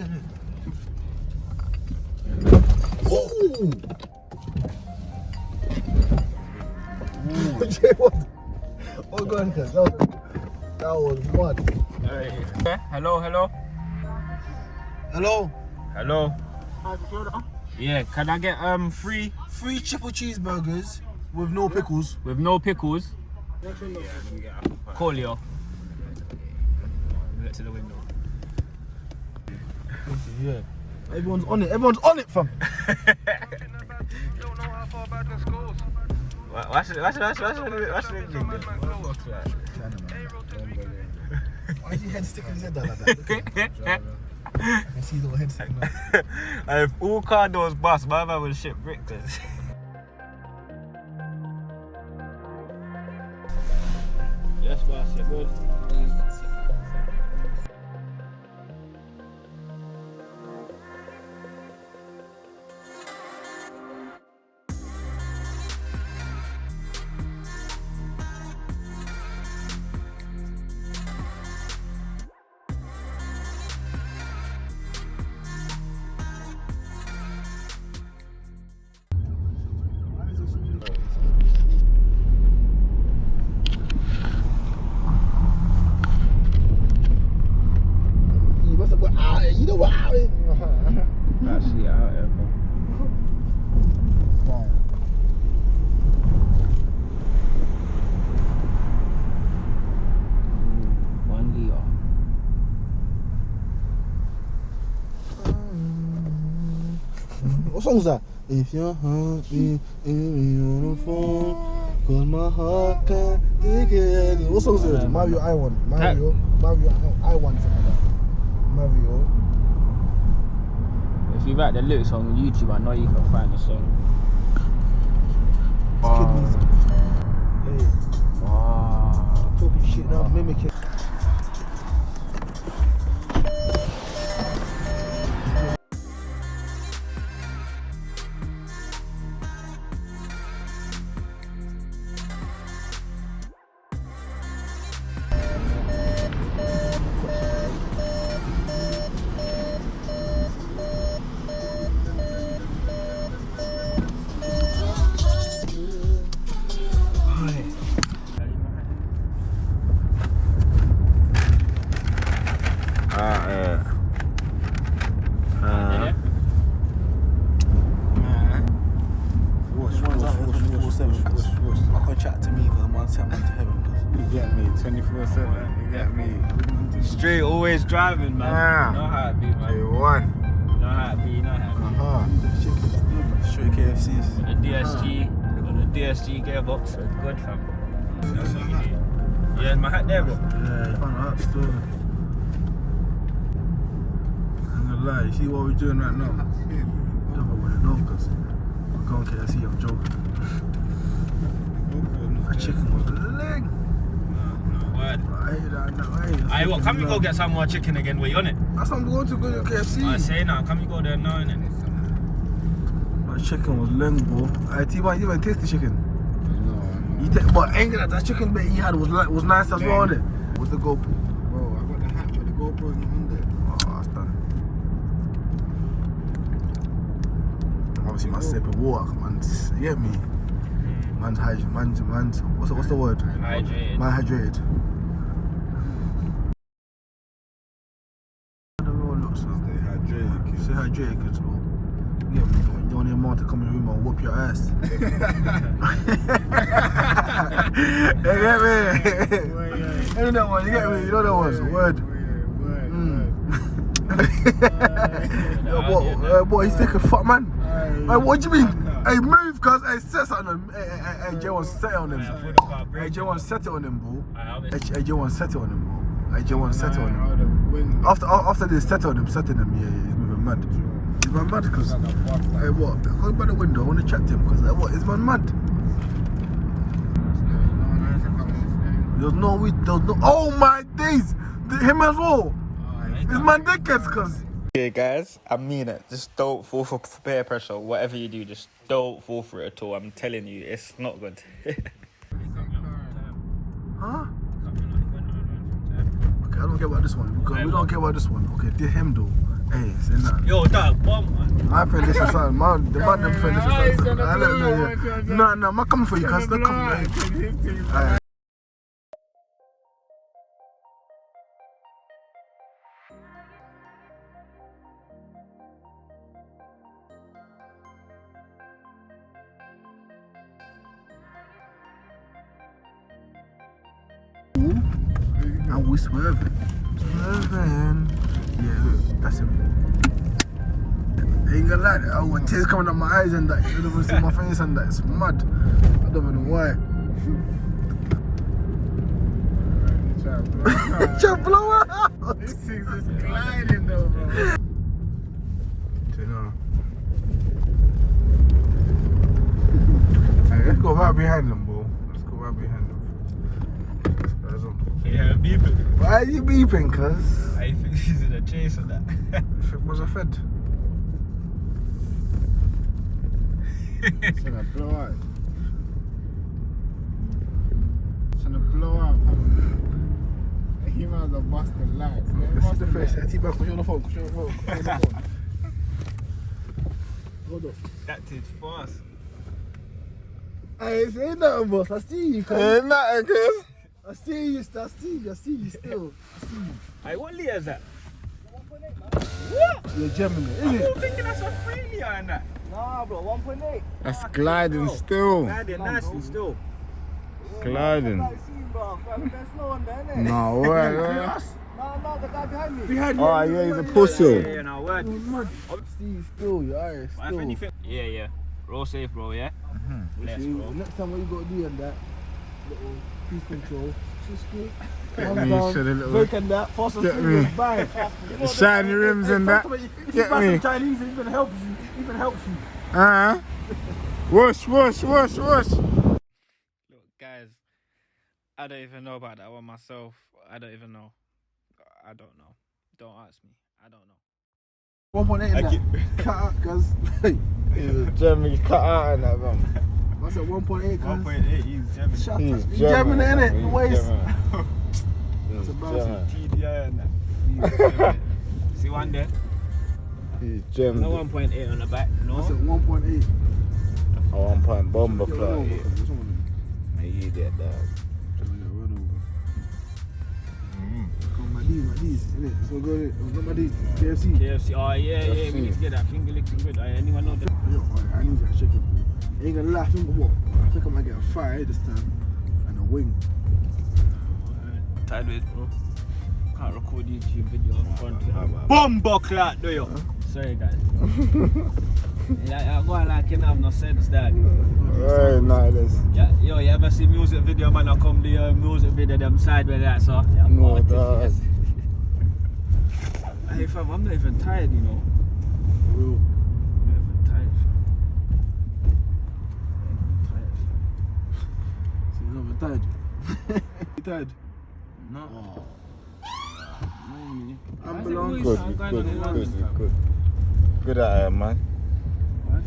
Ooh! Oh god, that was mud. Hey. Hello. Yeah, can I get three Triple cheeseburgers with no pickles. with no pickles? Yeah, let me get apple pie. Coolio. Look to the window. Yeah. Everyone's on it, fam. Why should I drink this? Why is your head sticking his head down like that? I can see his little head sticking out. If all car doors bust, my man would shit bricked us. Yes, boss, you're good. You know what? Actually, out here, bro. What song is that? If your heart be on the phone, cause my heart can't take it. What song is it? Mario I Want. Mario I Want something like that. Mario. If you write the lyrics on YouTube, I know you can find the song. It's kid music. Hey. Wow. Talking shit now, mimicking. I can't chat to me because I'm on to heaven. You get me, 24/7. You get me. Straight, always driving, man. You know how it be, man. You know how it be, you know how it be. Straight KFCs. With the DSG gearbox, so it's good, fam. That's what you need. Yeah, my hat there, bro. Yeah, you found out still. I'm gonna lie, you see what we're doing right now? You don't want to know because I'm going KFC, I'm joking. That chicken was leg. No, word. Aye, What, come you go get some more chicken again, wait, you on it? That's what I'm going to go to KFC. I say now, come you go there now, innit? That chicken was leg, bro. Aye, T-Man, you didn't taste the chicken. But ain't that chicken bit you had was nice as well, innit? With the GoPro. Bro, I got the hat, but the GoPro's not on there. Oh, that's done. Obviously, my sip of water, man. You get me? Man's what's the word? Hydrated. Man hydrated. Stay hydrated, kids. Stay hydrated, kids, bro. You get me? You don't want your mom to come in the room and whoop your ass. You get me? You know that one, you get me? You know that one, word. Boy, he's taking fuck, man. Hey, what do you mean? Hey, move, cuz. Hey, set something on him. Hey, J1 set it on him. Hey, J1 set it on him, bro. Hey, J1 set it on him, bro. Hey, J1 set it on him. After they set on him, yeah, he's moving mad. He's man mad, cuz. Hey, what? Go by the window, I want to chat to him, cuz. Hey, what? Is man mad? There's no. Oh my days! Him as well. It's man dickheads, cuz. Yeah, guys, I mean it. Just don't fall for peer pressure. Whatever you do, just don't fall for it at all. I'm telling you, it's not good. Huh? Okay, I don't care about this one. We don't care about this one. Okay, dear him though. Hey, Nah. Yo, dog, bomb. I feel this is something, man. The man them feel this is something. I let know, yeah. Nah, I'm coming for you, cuz. Don't come, man. Alright. And we swerving. Yeah, look, that's him. I ain't gonna lie, I got tears coming out my eyes and that. You don't even see my face and that. It's mad. I don't even know why. Try to blow out. This thing's just gliding though, bro. Do you know? Hey, let's go right behind them, bro. Let's go right behind them. Yeah, beeping. Why are you beeping, cuz? I think he's in a chase of that. If it was a fed. It's gonna blow out. It's gonna blow out. He might as well bust the lights. This is the first. I back. Push on the phone. Push on the phone. Push on the phone. Hold up. That is fast. I ain't saying nothing, boss. I see you, cuz. Ain't nothing, cuz. I see you still. I see you still. I see you. Hey, what Leah is that? What? You're Gemini, I'm isn't it? thinking that's a 3 Leah in that. Nah, bro, 1.8. That's gliding still. Gliding nicely still. Gliding. Bro, there's no one there, innit? No, wait. No, the guy behind me. Behind you. Oh, yeah, he's a pussy. Yeah, no word. Steve, still, your eyes, If still. anything, yeah. Roll safe, bro, yeah? Bless, See, bro. next time what you gotta do on that, little cruise control, just go. Get Hands me, down, should a little- break and that, fast and Get furious, me. bang. The shiny rims and that. If you Get buy me. some Chinese, it even helps you. Whoosh, whoosh, whoosh, whoosh. Look, guys, I don't even know about that one myself. I don't even know. I don't know. Don't ask me. I don't know. 1.8 in that. Cut out, cuz. He's a German, cut out in that, man. What's that, 1.8, cuz? 1.8, he's German. Shut He's up. You Gemini, innit? The He's waist. German. That's He's embarrassing. TDI and that. See one there? He's No German. 1.8 on the back, no? What's that, 1.8? A 1 point bomber Get clock. run over, cuz. What's wrong with him? And you get that. Just get run over. Come on, my D's, innit? So go there. Got my D's. KFC. KFC, oh yeah, we need to get that finger licking good. Anyone know that? Yo, alright, I need that chicken, bro. Ain't gonna lie, I think what? I think I might get a fry this time and a wing. Tired with bro. Can't record YouTube video in front of Bomber clock, do you? Sorry guys. I go like you have no sense, dad. Very nice. Yeah, yo, you ever see music video man? I come the music video them side with that, so yeah, No, I'm dog. Hey fam, I'm not even tired, you know. Real. I'm not even tired. So you're not tired? You tired? No. Oh. Ambulance. Good. Good at it, man.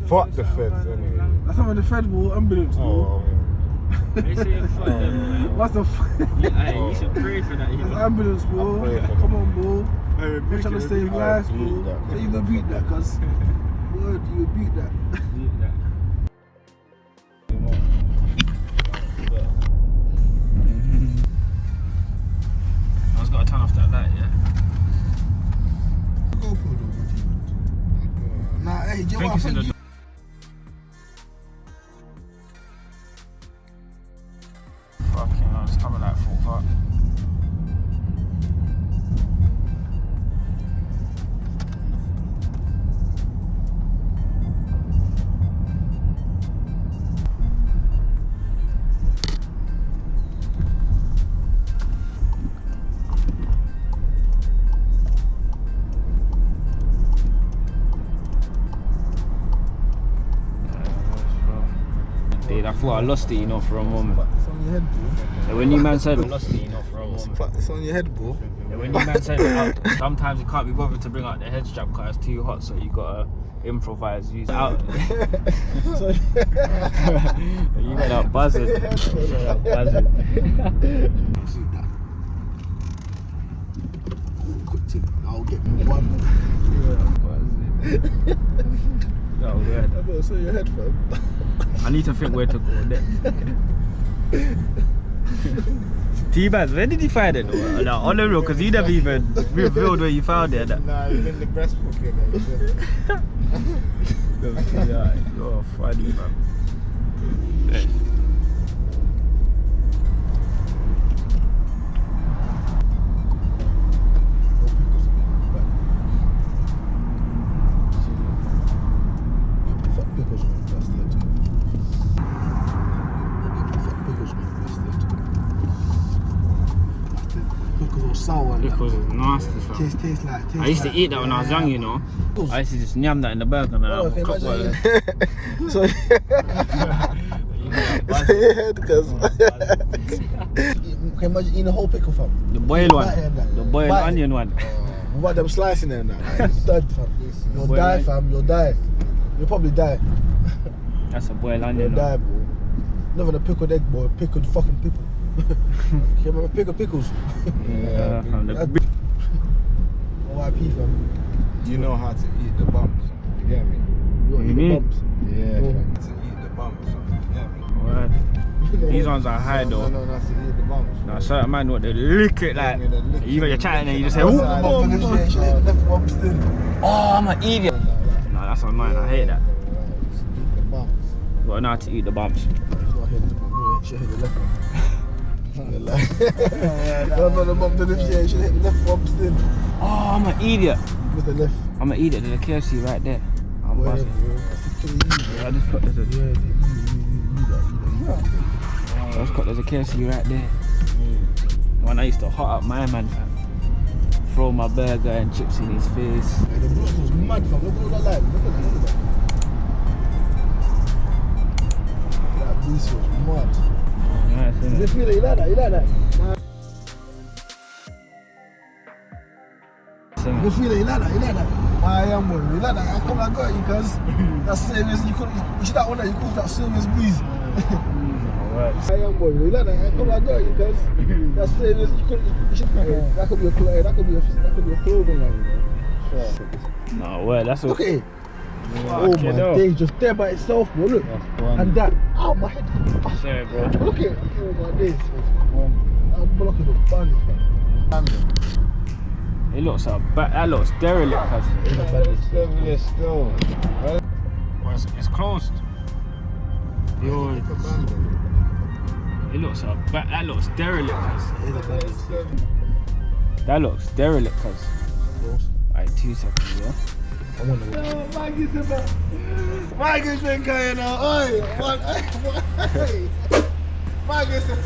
Fuck the feds, anyway. That's not when the Fed will ambulance, bro. Oh, They say fuck them. What's the Yeah, you should pray for that. You That's know? ambulance, bro. I'll pray for Come on, bro. Hey, We're trying to save lives, beat bro. that. So you will beat that, cuz. Word, you will beat that. I just gotta turn off that light, yeah. Go for it, though, Nah, hey, Joe, I Think it's in think the you... Fucking hell, it's coming like full fuck. Dude, I thought I lost it, you know, for a moment. It's on your head, bro. And when you man said I lost it, you know, for a moment. It's on your head, bro. And when you man said sometimes you can't be bothered to bring out the head strap because it's too hot, so you gotta improvise, use it out. You got that buzzard. Quick tip, I'll get me one. Oh, weird. I better say your head, fam. I need to think where to go next. T-Baz, where did you find it? Like, on the road, because you never even revealed where you found it. Nah, it's in the breast pocket. Yeah, you're funny, man. Sour. Pickles is nasty, fam. Tastes like. I used to eat that when I was young, you know. I used to just yam that in the burger and Oh, I cook imagine it. so your head, cuz. Can you imagine eating a whole pickle, fam? The boiled one. That. The boiled Bite. onion one. Without them slicing it and that. Like, you're dead, fam. You'll die, fam. You'll die. You'll probably die. That's a boiled You'll onion. die, bro. Never a pickled egg, boy. Pickled fucking pickle. You remember pickled pickles? Yeah, fam. The big. OIP, fam. You know how to eat the bumps. You get me? You want to eat the mean? bumps? Yeah, Oh. fam. To eat the bumps. You get me? Word. These ones are high though. No, that's to eat the bumps. Now, certain man what they lick it like. You got your chatting and you just say, Ooh, ooh, left bumps in. oh, I'm an idiot. Nah, that's on mine. I hate that. Just eat the bumps. You gotta know how to eat the bumps. He's not hitting the bump. No, he should hit the left one. No, the bump to the left. Yeah, he should hit the left bumps in. Oh, I'm an idiot. With the left. I'm an idiot. There's a KFC right there. I'm buzzing. I just got there's a there's a KFC right there. When I used to hot up my man, fam. Throw my burger and chips in his face. The bush was mad, fam. Look at that light. Look at that. That beast was mad. Nice, You innit? feel it? You like that? You like that? Sing You it. feel it? You like that? You like that? My young boy, you like that? I come and got you, cuz. That's serious. You should that one that you call that serious breeze. Word. My young boy, you like that? I come and got you, cuz. That's serious. You should. That could be a clothing line, you know. Sure. No, word. That's Look what. at it. Fuck Oh it my up. days, just there by itself, bro. Look. And that. Oh my head. Sorry, bro. Look at it. Oh my days. I'm blocking the bunny, fam. It looks that looks derelict, cuz. Still. Well, it's closed. Yo, it looks that looks derelict, cuz. That looks derelict, cuz. Alright, 2 seconds, yeah. I wonder what. Mike's been going on. Oi, what? Mike's been.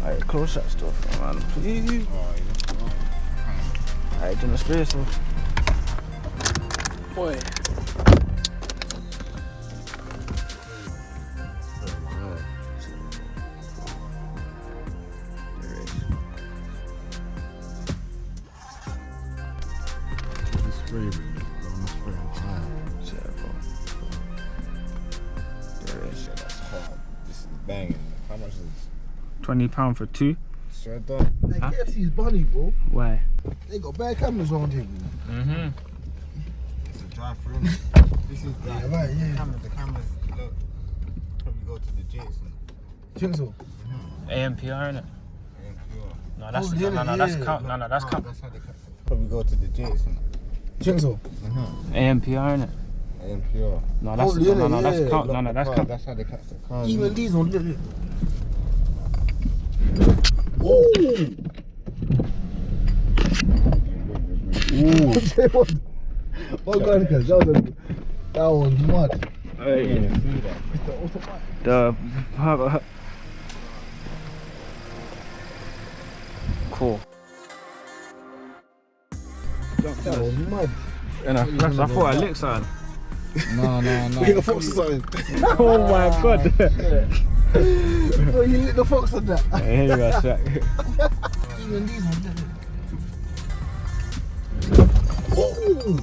Alright, close that stuff, man, please. Alright, do the space, so. Boy. This is banging. How much is this? £20 for 2. Straight up. Hey, Huh? KFC's bunny, bro. Why? They got bad cameras around here, bro. It's a drive-through. This is the Yeah, right, yeah. The cameras look. Probably go to the Jason. Think so? AMPR, innit? No, that's Oh, yeah, that's yeah. count. No, that's count. That's how they probably go to the Jason. Think so? AMPR, innit? AMPR. No, that's Oh, yeah, that's yeah. count. No, that's count. That's how they catch the car. Even these ones, look. Ooh! Ooh! Oh god, cuz that was mad. Hey, What's the mic? cool. That was mad. And I thought I licked something. No. We hit the fox or something. Oh my god. Oh, you lit the fox on that. Here you go, Shaq. Even these ones, look. Oh!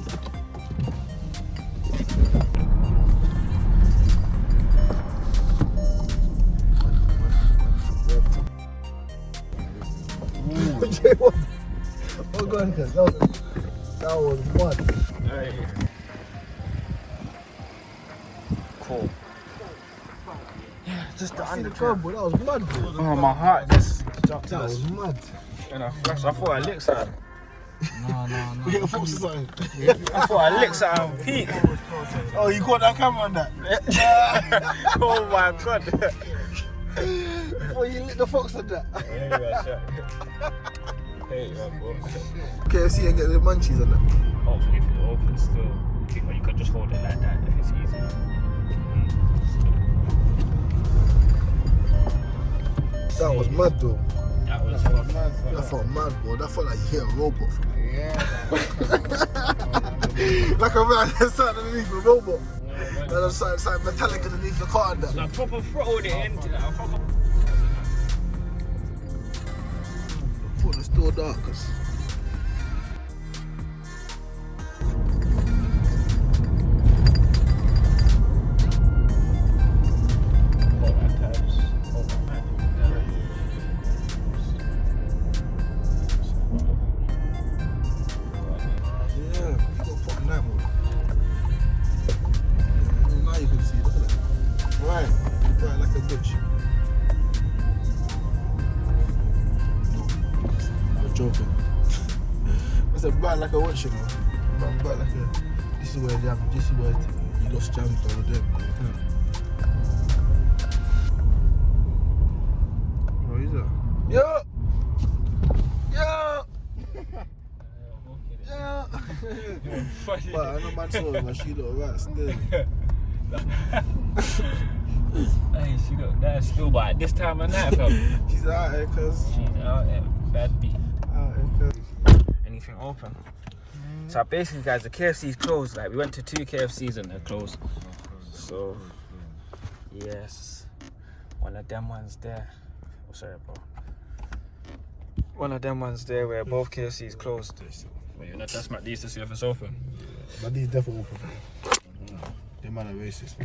wankers. That was mad. Hey. Cool. Yeah, just the underground. That was mad, bro. Oh, my heart just jumped. That was mad. And I flashed. I thought I licked something. No. We hit a fox or something. I thought I licked something. Peak. Oh, you caught that camera on that? Oh my god. Before you lit the fox on that. Hey, man, bro. KFC and get the munchies on that. Hopefully, if it's open still, or you could just hold it like that if it's easier. That was mad though. That was That felt mad, bro. That felt like you hit a robot from it. Yeah. Like a man that's sat underneath a robot. And there's something metallic underneath the car and that. I proper throttled it into that. I thought it's still dark, cause like a watch, you know. But like a, this is where you lost jams over there. What is that? Yo! But I know man saw her, but she look right still. Hey, she look that still, but at this time of night, fam. She's out here, cuz. She's out here, bad beat. Out here, cuz. Anything open? So basically, guys, the KFC's closed. Like, we went to 2 KFCs and they're closed. So, yes, one of them ones there. Oh, sorry, bro. One of them ones there where both KFCs closed. Wait, you're not testing these to see if it's open? But these definitely open. They man are racist.